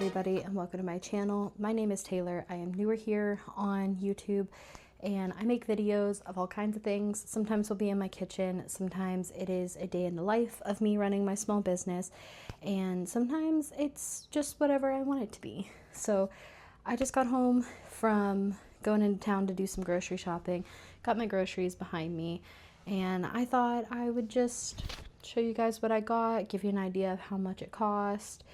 everybody, and welcome to my channel. My name is Taylor. I am newer here on YouTube, and I make videos of all kinds of things. Sometimes will be in my kitchen, sometimes it is a day in the life of me running my small business, and sometimes it's just whatever I want it to be. So I just got home from going into town to do some grocery shopping, got my groceries behind me, and I thought I would just show you guys what I got, give you an idea of how much it cost,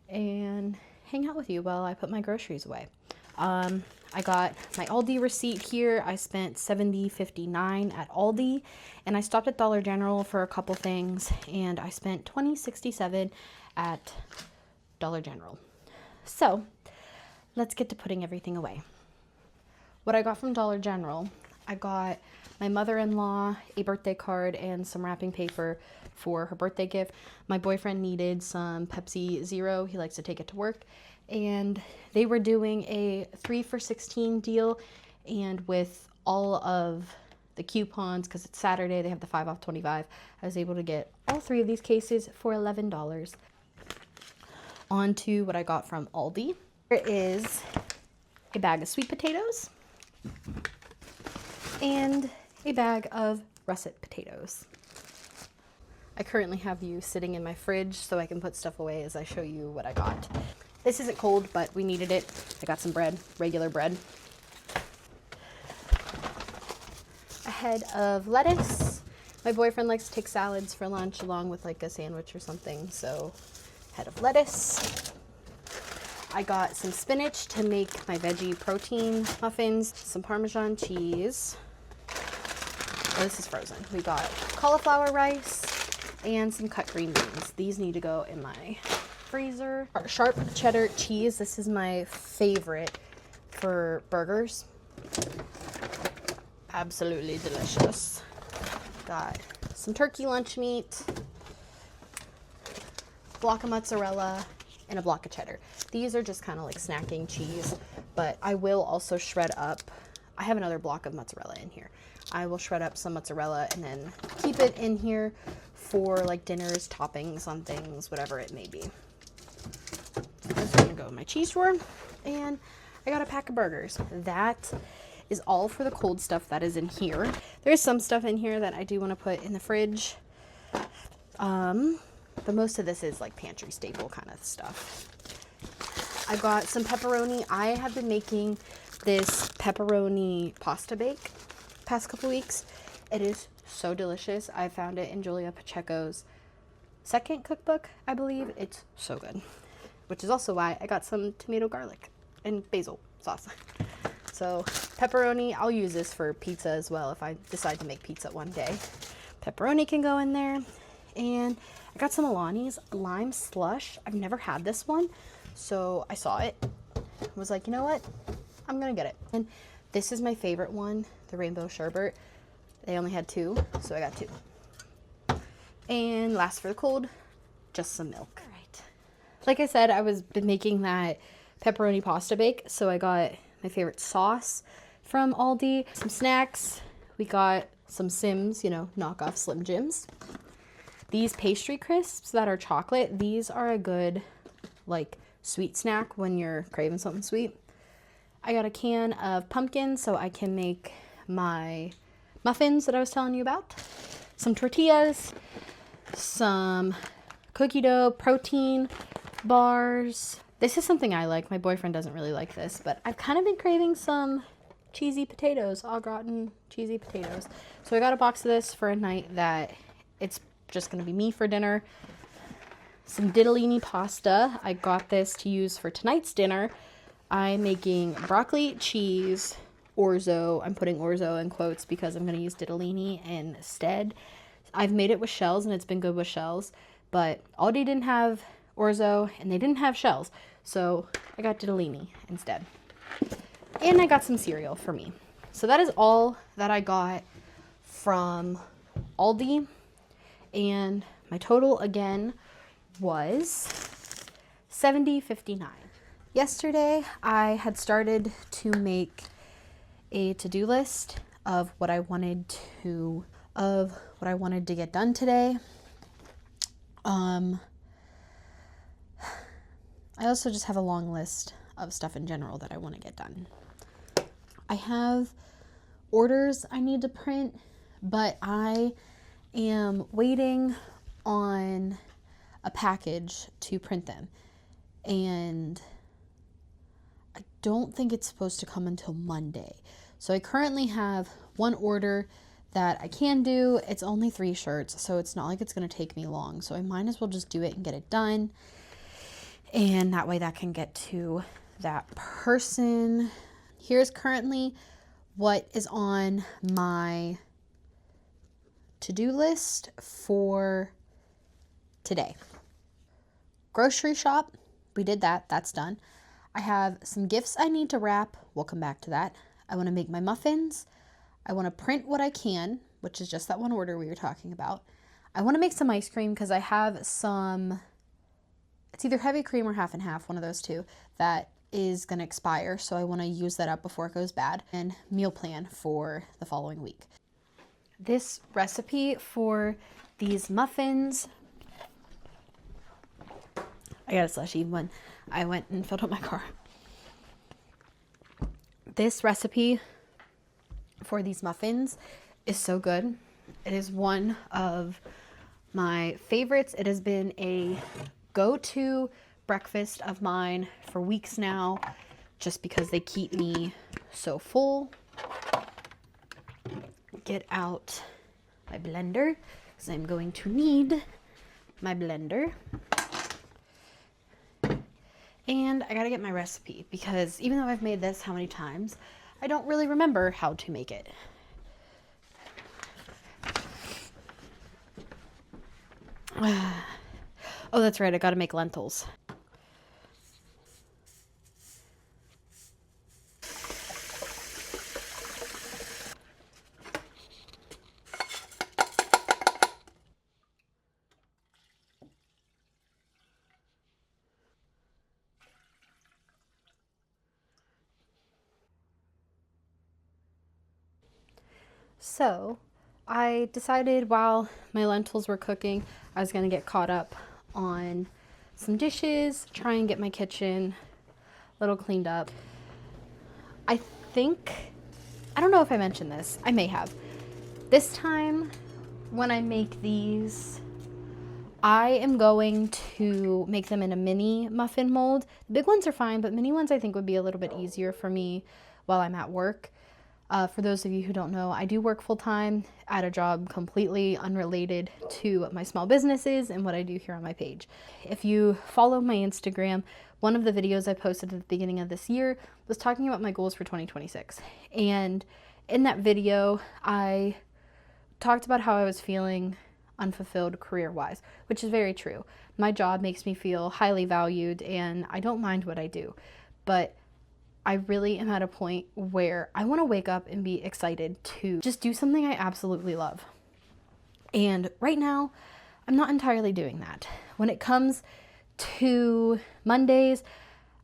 and hang out with you while I put my groceries away. I got my Aldi receipt here. I spent $70.59 at Aldi, and I stopped at Dollar General for a couple things, and I spent $20.67 at Dollar General. So let's get to putting everything away. What I got from Dollar General, I got my mother-in-law a birthday card and some wrapping paper for her birthday gift. My boyfriend needed some Pepsi Zero. He likes to take it to work. And they were doing a 3 for $16 deal. And with all of the coupons, because it's Saturday, they have the 5 off 25. I was able to get all 3 of these cases for $11. On to what I got from Aldi. There is a bag of sweet potatoes and a bag of russet potatoes. I currently have you sitting in my fridge so I can put stuff away as I show you what I got. This isn't cold, but we needed it. I got some bread, regular bread. A head of lettuce. My boyfriend likes to take salads for lunch along with like a sandwich or something, so head of lettuce. I got some spinach to make my veggie protein muffins, some Parmesan cheese. Oh, this is frozen. We got cauliflower rice and some cut green beans. These need to go in my freezer. Sharp cheddar cheese. This is my favorite for burgers. Absolutely delicious. Got some turkey lunch meat, block of mozzarella, and a block of cheddar. These are just kind of like snacking cheese, but I will also shred up. I have another block of mozzarella in here. I will shred up some mozzarella and then keep it in here for like dinners, toppings on things, whatever it may be. This is gonna go in my cheese drawer, and I got a pack of burgers. That is all for the cold stuff that is in here. There's some stuff in here that I do want to put in the fridge, but most of this is like pantry staple kind of stuff. I got some pepperoni. I have been making this pepperoni pasta bake past couple weeks. It is so delicious. I found it in Julia Pacheco's second cookbook, I believe. It's so good, which is also why I got some tomato, garlic, and basil sauce. So pepperoni, I'll use this for pizza as well if I decide to make pizza one day. Pepperoni can go in there. And I got some Alani's lime slush. I've never had this one, so I saw it. I was like, you know what? I'm gonna get it. And this is my favorite one, the rainbow sherbet. They only had 2, so I got 2. And last for the cold, just some milk. All right. Like I said, I was been making that pepperoni pasta bake, so I got my favorite sauce from Aldi. Some snacks. We got some Sims, you know, knockoff Slim Jims. These pastry crisps that are chocolate, these are a good like sweet snack when you're craving something sweet. I got a can of pumpkin so I can make my muffins that I was telling you about. Some tortillas, some cookie dough, protein bars. This is something I like. My boyfriend doesn't really like this, but I've kind of been craving some cheesy potatoes, au gratin cheesy potatoes. So I got a box of this for a night that it's just gonna be me for dinner. Some ditalini pasta. I got this to use for tonight's dinner. I'm making broccoli, cheese, orzo. I'm putting orzo in quotes because I'm gonna use ditalini instead. I've made it with shells and it's been good with shells, but Aldi didn't have orzo and they didn't have shells, so I got ditalini instead. And I got some cereal for me. So that is all that I got from Aldi. And my total again was $70.59. Yesterday I had started to make a to-do list of what I wanted to get done today. I also just have a long list of stuff in general that I want to get done. I have orders I need to print, but I am waiting on a package to print them. And I don't think it's supposed to come until Monday. So I currently have one order that I can do. It's only 3 shirts, so it's not like it's going to take me long. So I might as well just do it and get it done. And that way that can get to that person. Here's currently what is on my to-do list for today. Grocery shop, we did that. That's done. I have some gifts I need to wrap. We'll come back to that. I want to make my muffins. I want to print what I can, which is just that one order we were talking about. I want to make some ice cream because I have some, it's either heavy cream or half and half, one of those two, that is going to expire. So I want to use that up before it goes bad. And meal plan for the following week. This recipe for these muffins, I got a slushy when I went and filled up my car. This recipe for these muffins is so good. It is one of my favorites. It has been a go-to breakfast of mine for weeks now, just because they keep me so full. Get out my blender, because I'm going to need my blender. And I gotta get my recipe, because even though I've made this how many times, I don't really remember how to make it. Oh, that's right, I gotta make lentils. So I decided while my lentils were cooking, I was going to get caught up on some dishes, try and get my kitchen a little cleaned up. I don't know if I mentioned this. I may have. This time when I make these, I am going to make them in a mini muffin mold. The big ones are fine, but mini ones I think would be a little bit easier for me while I'm at work. For those of you who don't know, I do work full-time at a job completely unrelated to my small businesses and what I do here on my page. If you follow my Instagram, one of the videos I posted at the beginning of this year was talking about my goals for 2026. And in that video, I talked about how I was feeling unfulfilled career-wise, which is very true. My job makes me feel highly valued and I don't mind what I do, but I really am at a point where I want to wake up and be excited to just do something I absolutely love. And right now, I'm not entirely doing that. When it comes to Mondays,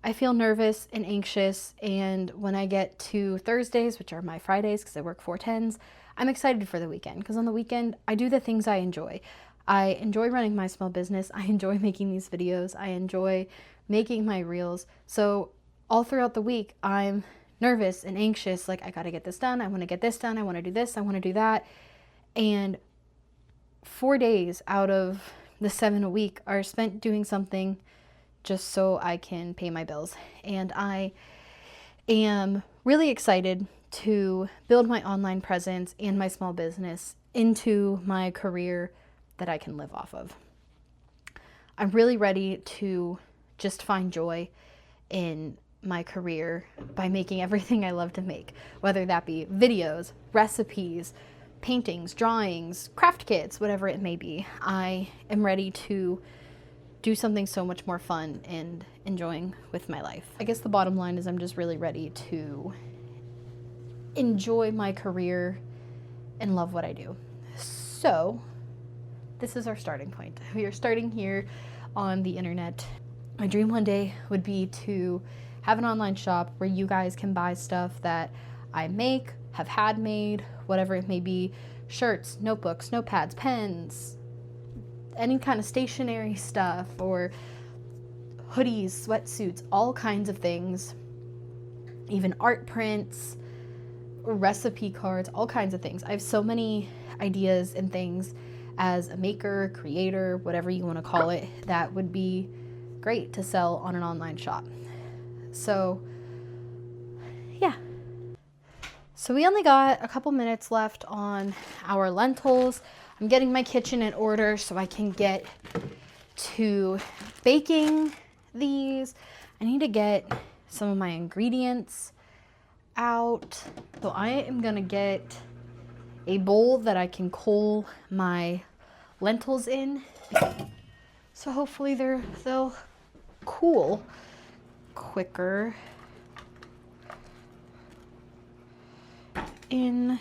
I feel nervous and anxious. And when I get to Thursdays, which are my Fridays because I work 4/10s, I'm excited for the weekend because on the weekend, I do the things I enjoy. I enjoy running my small business. I enjoy making these videos. I enjoy making my reels. So all throughout the week, I'm nervous and anxious, like I gotta get this done, I wanna get this done, I wanna do this, I wanna do that. And 4 days out of the 7 a week are spent doing something just so I can pay my bills. And I am really excited to build my online presence and my small business into my career that I can live off of. I'm really ready to just find joy in my career by making everything I love to make, whether that be videos, recipes, paintings, drawings, craft kits, whatever it may be. I am ready to do something so much more fun and enjoying with my life. I guess the bottom line is I'm just really ready to enjoy my career and love what I do. So this is our starting point. We are starting here on the internet. My dream one day would be to have an online shop where you guys can buy stuff that I make, have had made, whatever it may be, shirts, notebooks, notepads, pens, any kind of stationery stuff, or hoodies, sweatsuits, all kinds of things, even art prints, recipe cards, all kinds of things. I have so many ideas and things as a maker, creator, whatever you want to call it, that would be great to sell on an online shop. So yeah. So we only got a couple minutes left on our lentils. I'm getting my kitchen in order so I can get to baking these. I need to get some of my ingredients out. So I am gonna get a bowl that I can cool my lentils in. So hopefully they'll cool quicker in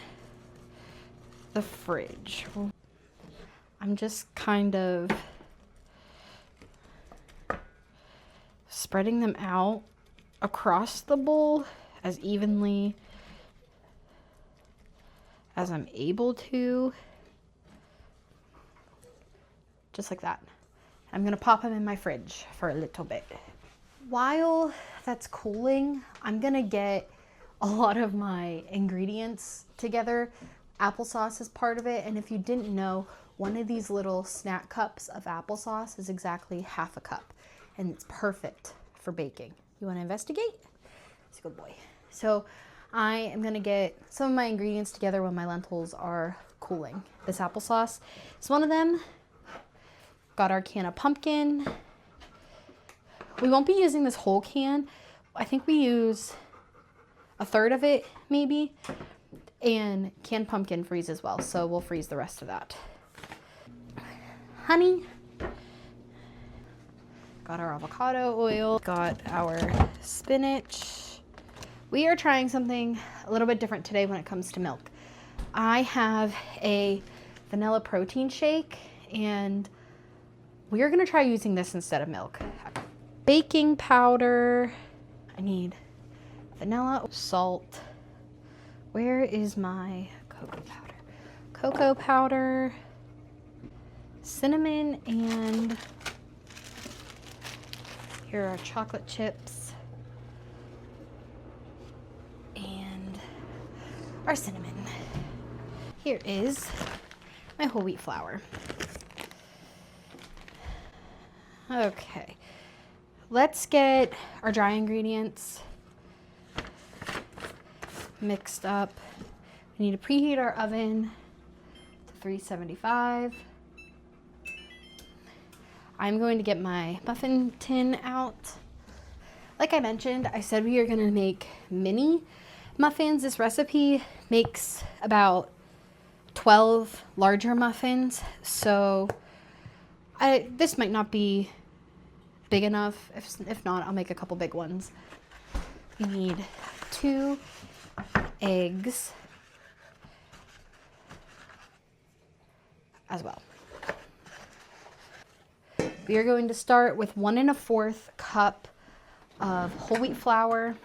the fridge. I'm just kind of spreading them out across the bowl as evenly as I'm able to. Just like that. I'm gonna pop them in my fridge for a little bit. While that's cooling, I'm gonna get a lot of my ingredients together. Applesauce is part of it, and if you didn't know, one of these little snack cups of applesauce is exactly half a cup, and it's perfect for baking. You want to investigate? It's a good boy. So I am gonna get some of my ingredients together when my lentils are cooling. This applesauce is one of them. Got our can of pumpkin. We won't be using this whole can. I think we use a third of it maybe, and canned pumpkin freeze as well, so we'll freeze the rest of that. Honey, got our avocado oil, got our spinach. We are trying something a little bit different today when it comes to milk. I have a vanilla protein shake, and we are gonna try using this instead of milk. Baking powder, I need vanilla, salt. Where is my cocoa powder? Cocoa powder, cinnamon, and here are chocolate chips and our cinnamon. Here is my whole wheat flour. Okay, let's get our dry ingredients mixed up. We need to preheat our oven to 375. I'm going to get my muffin tin out. Like I mentioned, I said we are going to make mini muffins. This recipe makes about 12 larger muffins, so this might not be big enough. If not, I'll make a couple big ones. We need 2 eggs as well. We are going to start with 1 1/4 cup of whole wheat flour.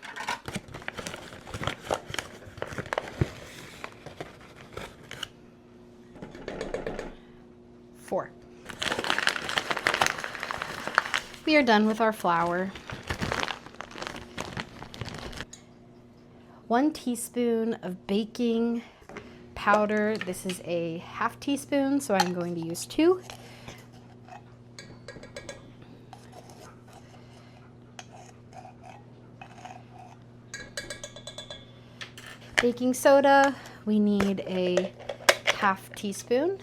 We are done with our flour. 1 teaspoon of baking powder. This is a 1/2 teaspoon, so I'm going to use 2. Baking soda, we need a 1/2 teaspoon.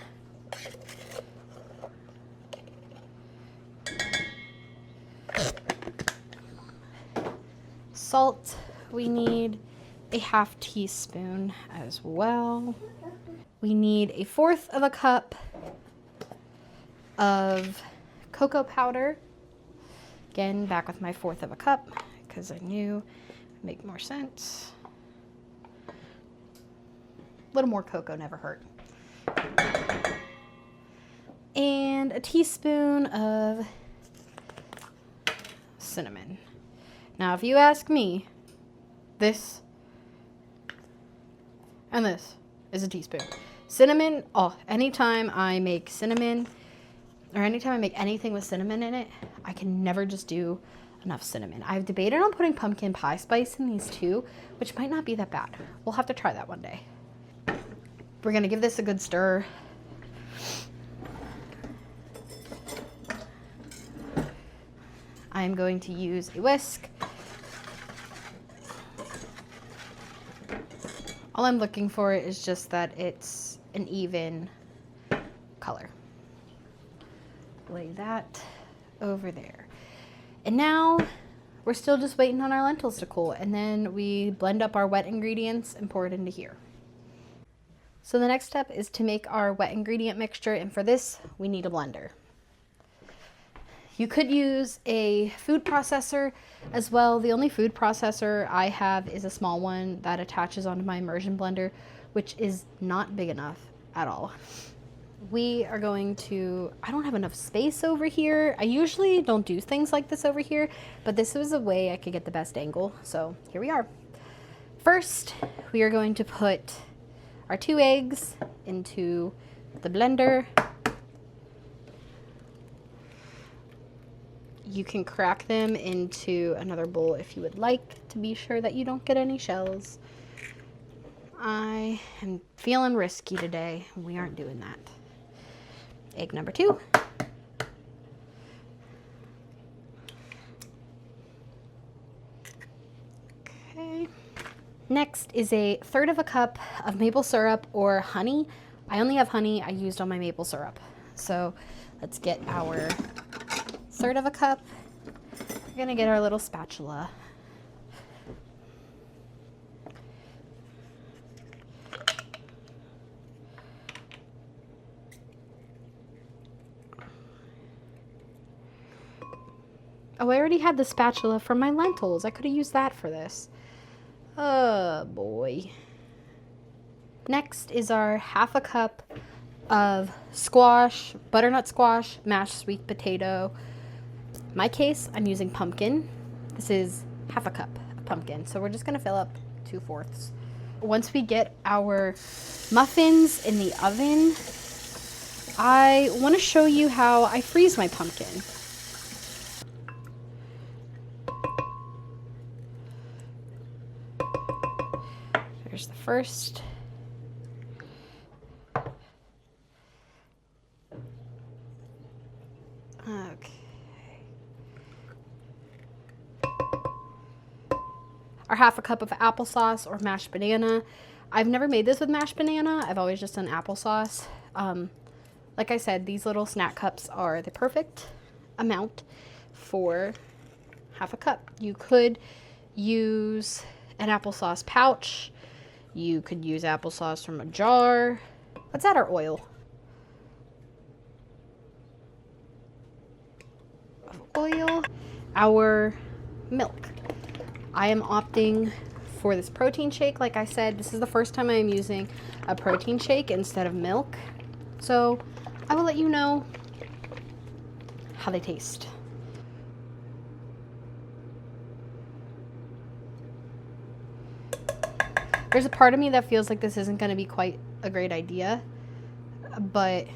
Salt, we need a 1/2 teaspoon as well. We need 1/4 cup of cocoa powder. Again, back with my 1/4 cup because I knew it would make more sense. A little more cocoa never hurt. And a teaspoon of cinnamon. Now, if you ask me, this and this is a teaspoon. Cinnamon, anytime I make cinnamon, or anytime I make anything with cinnamon in it, I can never just do enough cinnamon. I've debated on putting pumpkin pie spice in these too, which might not be that bad. We'll have to try that one day. We're gonna give this a good stir. I'm going to use a whisk. All I'm looking for is just that it's an even color. Lay that over there. And now we're still just waiting on our lentils to cool, and then we blend up our wet ingredients and pour it into here. So the next step is to make our wet ingredient mixture, and for this we need a blender. You could use a food processor as well. The only food processor I have is a small one that attaches onto my immersion blender, which is not big enough at all. We are going to, I don't have enough space over here. I usually don't do things like this over here, but this was a way I could get the best angle. So here we are. First, we are going to put our 2 eggs into the blender. You can crack them into another bowl if you would like, to be sure that you don't get any shells. I am feeling risky today. We aren't doing that. Egg number 2. Okay. Next is a 1/3 cup of maple syrup or honey. I only have honey. I used all my maple syrup. So let's get our 1/3 cup. We're gonna get our little spatula. Oh, I already had the spatula for my lentils. I could have used that for this. Oh boy. Next is our 1/2 cup of squash, butternut squash, mashed sweet potato. In my case, I'm using pumpkin. This is 1/2 cup of pumpkin. So we're just gonna fill up 2/4. Once we get our muffins in the oven, I wanna show you how I freeze my pumpkin. There's the first. Okay. Our 1/2 cup of applesauce or mashed banana. I've never made this with mashed banana. I've always just done applesauce. Like I said, these little snack cups are the perfect amount for 1/2 cup. You could use an applesauce pouch. You could use applesauce from a jar. Let's add our oil. Our milk. I am opting for this protein shake. Like I said, this is the first time I am using a protein shake instead of milk. So I will let you know how they taste. There's a part of me that feels like this isn't going to be quite a great idea, but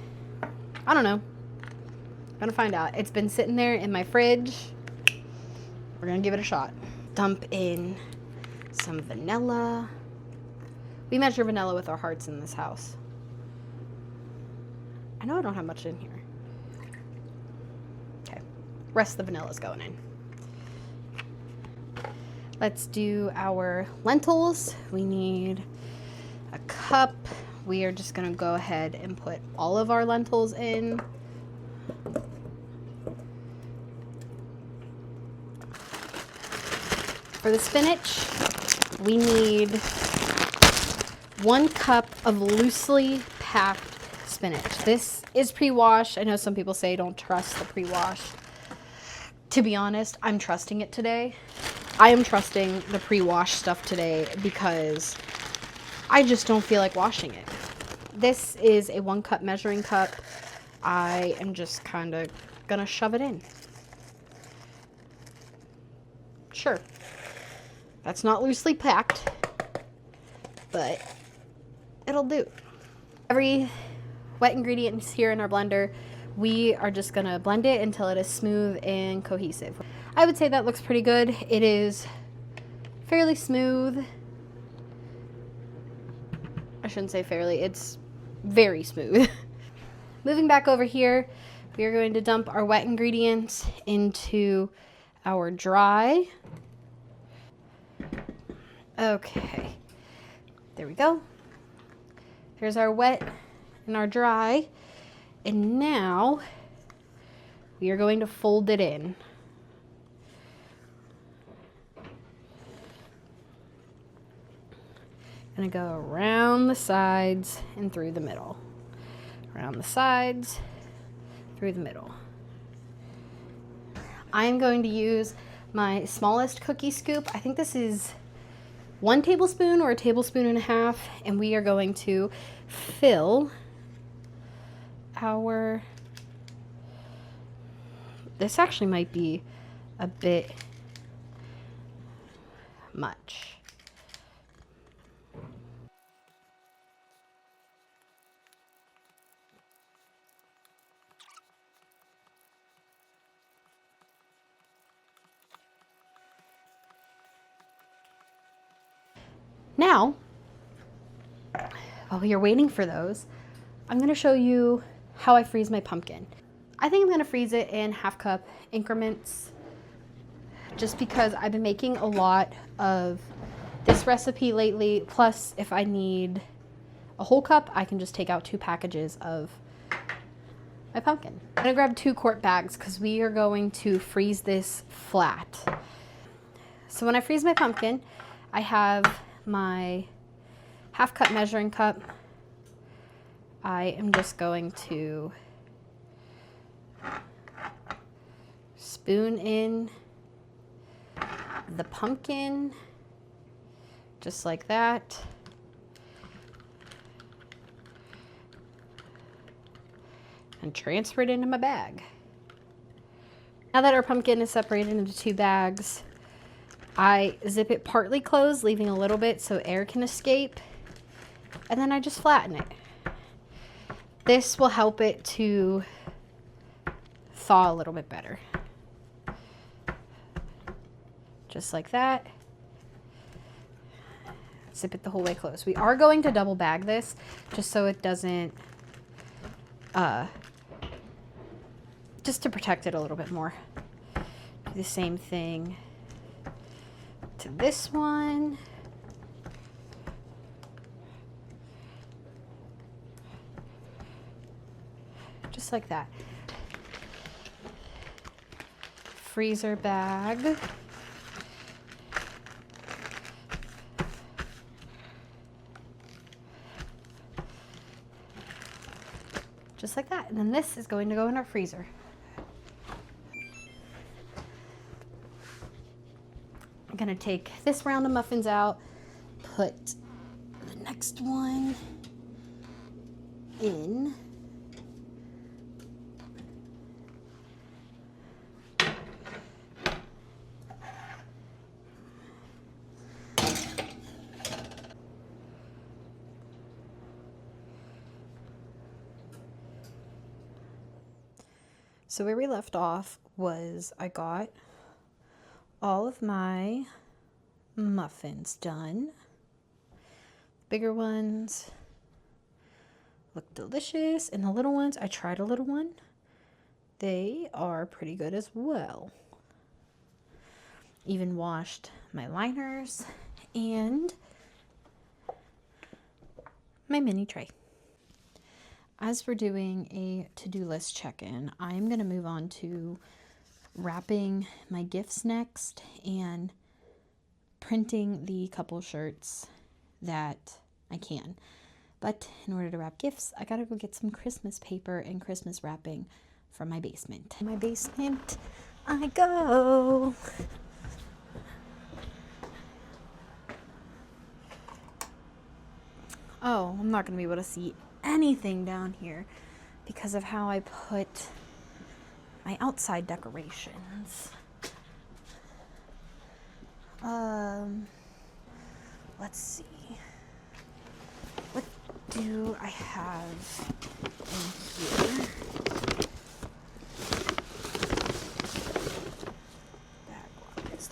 I don't know. I'm going to find out. It's been sitting there in my fridge. We're going to give it a shot. Dump in some vanilla. We measure vanilla with our hearts in this house. I know I don't have much in here. Okay. Rest of the vanilla is going in. Let's do our lentils. We need a cup. We are just gonna go ahead and put all of our lentils in. For the spinach, we need 1 cup of loosely packed spinach. This is pre-washed. I know some people say don't trust the pre-washed. To be honest, I'm trusting it today. I am trusting the pre-washed stuff today because I just don't feel like washing it. This is a 1 cup measuring cup. I am just kind of gonna shove it in. Sure. That's not loosely packed, but it'll do. Every wet ingredient is here in our blender. we are just gonna blend it until it is smooth and cohesive. I would say that looks pretty good. It is fairly smooth. I shouldn't say fairly, it's very smooth. Moving back over here, we are going to dump our wet ingredients into our dry. Okay, there we go. Here's our wet and our dry. And now we are going to fold it in. Gonna go around the sides and through the middle. Around the sides, through the middle. I am going to use my smallest cookie scoop. I think this is 1 tablespoon or 1.5 tablespoons, and we are going to fill our, this actually might be a bit much. Now, while we are waiting for those, I'm going to show you how I freeze my pumpkin. I think I'm going to freeze it in 1/2 cup increments just because I've been making a lot of this recipe lately. Plus, if I need a whole cup, I can just take out 2 packages of my pumpkin. I'm going to grab 2 quart bags because we are going to freeze this flat. So when I freeze my pumpkin, I have my 1/2 cup measuring cup. I am just going to spoon in the pumpkin, just like that. And transfer it into my bag. Now that our pumpkin is separated into 2 bags, I zip it partly closed, leaving a little bit so air can escape, and then I just flatten it. This will help it to thaw a little bit better. Just like that. Zip it the whole way closed. We are going to double bag this just so it doesn't, just to protect it a little bit more. Do the same thing to this one. Just like that. Freezer bag. Just like that. And then this is going to go in our freezer. I'm gonna take this round of muffins out, put the next one in. So where we left off was I got all of my muffins done. Bigger ones look delicious, and the little ones, I tried a little one. They are pretty good as well. Even washed my liners and my mini tray. As we're doing a to-do list check-in, I'm going to move on to wrapping my gifts next and printing the couple shirts that I can. But in order to wrap gifts, I gotta go get some Christmas paper and Christmas wrapping from my basement. In my basement I go. Oh, I'm not gonna be able to see anything down here because of how I put my outside decorations. Let's see. What do I have in here?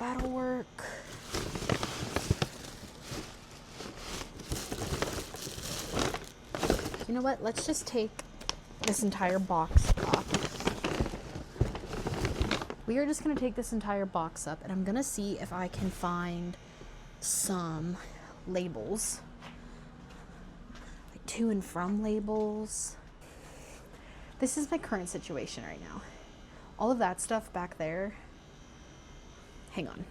that'll work. You know what? Let's just take this entire box off. We are just going to take this entire box up, and I'm going to see if I can find some labels. Like to and from labels. This is my current situation right now. All of that stuff back there. Hang on.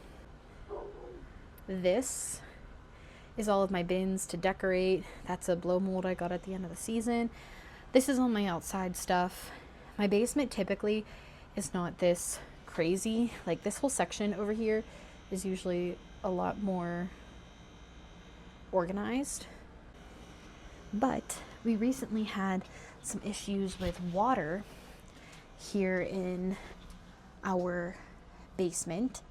This is all of my bins to decorate. That's a blow mold I got at the end of the season. This is all my outside stuff. My basement typically is not this crazy. Like this whole section over here is usually a lot more organized. But we recently had some issues with water here in our basement.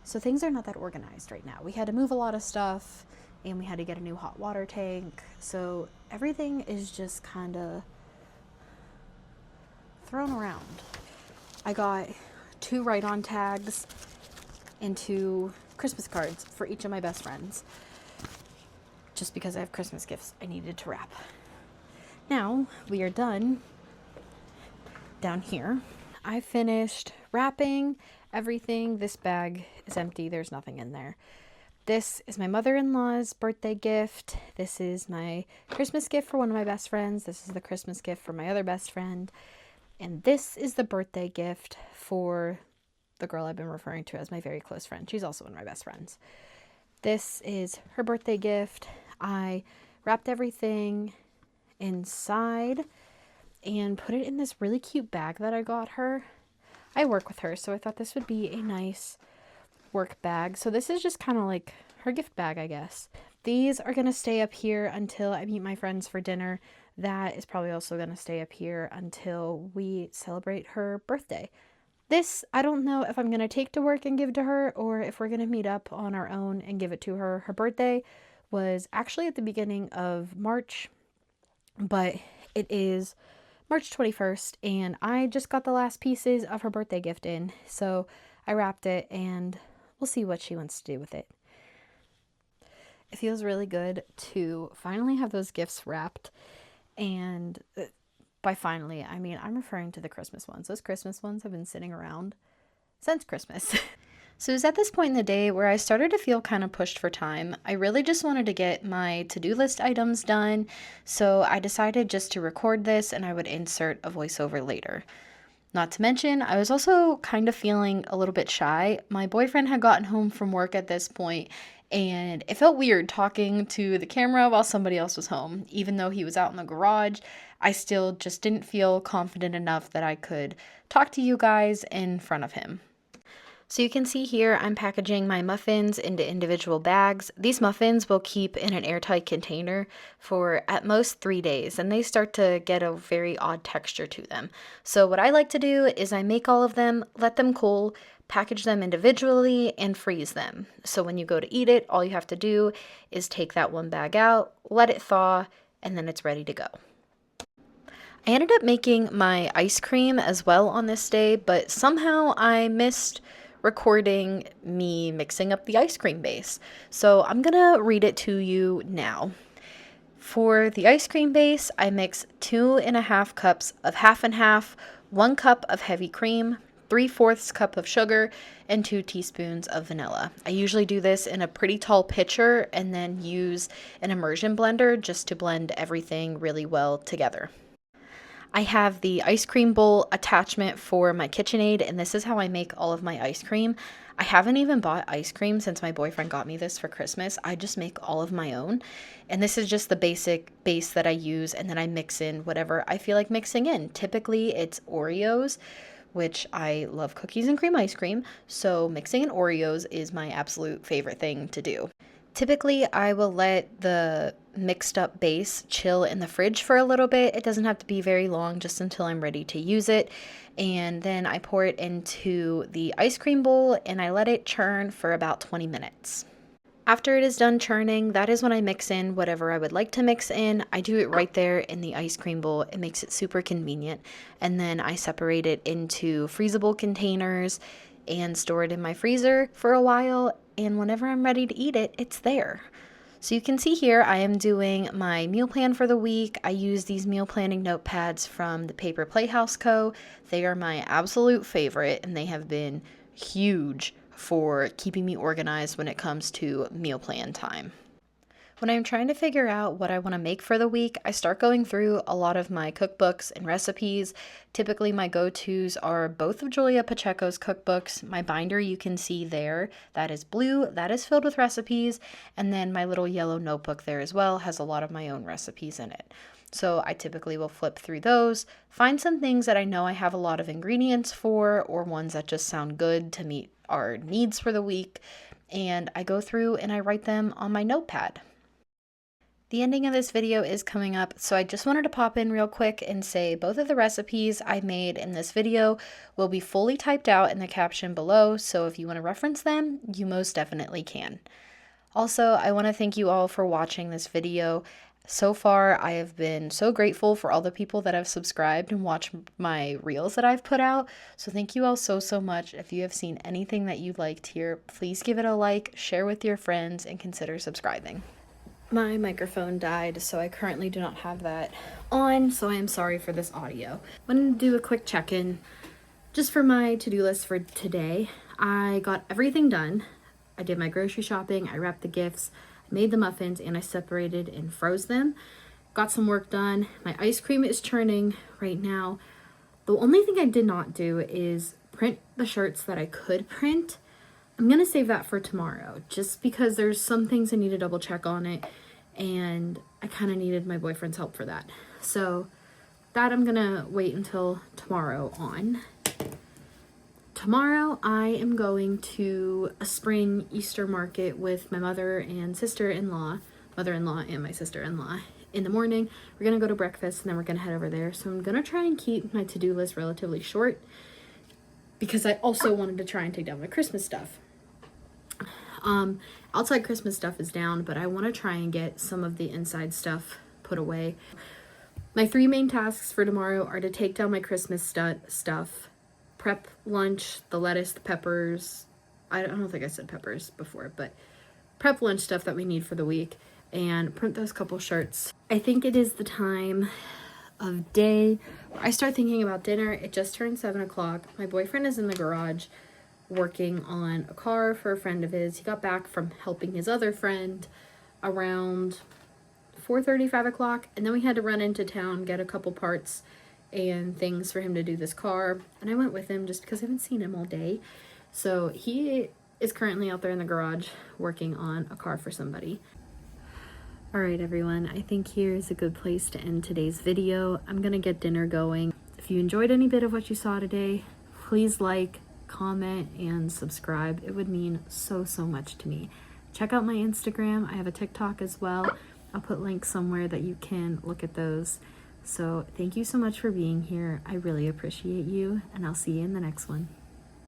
So things are not that organized right now. We had to move a lot of stuff and we had to get a new hot water tank. So everything is just kind of thrown around. I got 2 write-on tags and 2 Christmas cards for each of my best friends. Just because I have Christmas gifts I needed to wrap. Now we are done down here. I finished wrapping everything. This bag is empty. There's nothing in there. This is my mother-in-law's birthday gift. This is my Christmas gift for one of my best friends. This is the Christmas gift for my other best friend. And this is the birthday gift for the girl I've been referring to as my very close friend. She's also one of my best friends. This is her birthday gift. I wrapped everything inside and put it in this really cute bag that I got her. I work with her, so I thought this would be a nice work bag. So this is just kind of like her gift bag, I guess. These are going to stay up here until I meet my friends for dinner. That is probably also going to stay up here until we celebrate her birthday. This, I don't know if I'm going to take to work and give to her or if we're going to meet up on our own and give it to her. Her birthday was actually at the beginning of March, but it is March 21st and I just got the last pieces of her birthday gift in. So I wrapped it and we'll see what she wants to do with it. It feels really good to finally have those gifts wrapped. And by finally, I mean, I'm referring to the Christmas ones. Those Christmas ones have been sitting around since Christmas. So it was at this point in the day where I started to feel kind of pushed for time. I really just wanted to get my to-do list items done. So I decided just to record this and I would insert a voiceover later. Not to mention, I was also kind of feeling a little bit shy. My boyfriend had gotten home from work at this point, and it felt weird talking to the camera while somebody else was home. Even though he was out in the garage, I still just didn't feel confident enough that I could talk to you guys in front of him. So you can see here I'm packaging my muffins into individual bags. These muffins will keep in an airtight container for at most 3 days, and they start to get a very odd texture to them. So what I like to do is I make all of them, let them cool, package them individually, and freeze them. So when you go to eat it, all you have to do is take that one bag out, let it thaw, and then it's ready to go. I ended up making my ice cream as well on this day, but somehow I missed recording me mixing up the ice cream base. So I'm gonna read it to you now. For the ice cream base, I mix 2.5 cups of half and half, 1 cup of heavy cream, 3/4 cup of sugar, and 2 teaspoons of vanilla. I usually do this in a pretty tall pitcher and then use an immersion blender just to blend everything really well together. I have the ice cream bowl attachment for my KitchenAid, and this is how I make all of my ice cream. I haven't even bought ice cream since my boyfriend got me this for Christmas. I just make all of my own, and this is just the basic base that I use, and then I mix in whatever I feel like mixing in. Typically, it's Oreos, which I love cookies and cream ice cream, so mixing in Oreos is my absolute favorite thing to do. Typically, I will let the mixed up base chill in the fridge for a little bit. It doesn't have to be very long, just until I'm ready to use it. And then I pour it into the ice cream bowl and I let it churn for about 20 minutes. After it is done churning, that is when I mix in whatever I would like to mix in. I do it right there in the ice cream bowl. It makes it super convenient. And then I separate it into freezable containers and store it in my freezer for a while, and whenever I'm ready to eat it, it's there. So you can see here I am doing my meal plan for the week. I use these meal planning notepads from the Paper Playhouse Co. They are my absolute favorite, and they have been huge for keeping me organized when it comes to meal plan time. When I'm trying to figure out what I want to make for the week, I start going through a lot of my cookbooks and recipes. Typically, my go-tos are both of Julia Pacheco's cookbooks. My binder you can see there, that is blue, that is filled with recipes, and then my little yellow notebook there as well has a lot of my own recipes in it. So I typically will flip through those, find some things that I know I have a lot of ingredients for, or ones that just sound good to meet our needs for the week, and I go through and I write them on my notepad. The ending of this video is coming up, so I just wanted to pop in real quick and say both of the recipes I made in this video will be fully typed out in the caption below, so if you want to reference them, you most definitely can. Also, I want to thank you all for watching this video. So far, I have been so grateful for all the people that have subscribed and watched my reels that I've put out, so thank you all so much. If you have seen anything that you liked here, please give it a like, share with your friends, and consider subscribing. My microphone died, so I currently do not have that on, so I am sorry for this audio. I'm going to do a quick check-in just for my to-do list for today. I got everything done. I did my grocery shopping, I wrapped the gifts, I made the muffins, and I separated and froze them. Got some work done. My ice cream is churning right now. The only thing I did not do is print the shirts that I could print. I'm going to save that for tomorrow, just because there's some things I need to double check on it, and I kind of needed my boyfriend's help for that. So that I'm going to wait until tomorrow on. Tomorrow I am going to a spring Easter market with my mother and sister-in-law, mother-in-law and my sister-in-law. In the morning, we're going to go to breakfast, and then we're going to head over there. So I'm going to try and keep my to-do list relatively short, because I also wanted to try and take down my Christmas stuff. Outside Christmas stuff is down, but I want to try and get some of the inside stuff put away. My 3 main tasks for tomorrow are to take down my Christmas stuff, prep lunch, the lettuce, the peppers. I don't think I said peppers before, but prep lunch stuff that we need for the week, and print those couple shirts. I think it is the time of day where I start thinking about dinner. It just turned 7 o'clock. My boyfriend is in the garage working on a car for a friend of his. He got back from helping his other friend around 4:30, 5 o'clock, and then we had to run into town, get a couple parts and things for him to do this car, and I went with him just because I haven't seen him all day. So he is currently out there in the garage working on a car for somebody. Alright everyone, I think here is a good place to end today's video. I'm gonna get dinner going. If you enjoyed any bit of what you saw today, please like, comment, and subscribe. It would mean so much to me. Check out my Instagram. I have a TikTok as well. I'll put links somewhere that you can look at those. So thank you so much for being here. I really appreciate you, and I'll see you in the next one.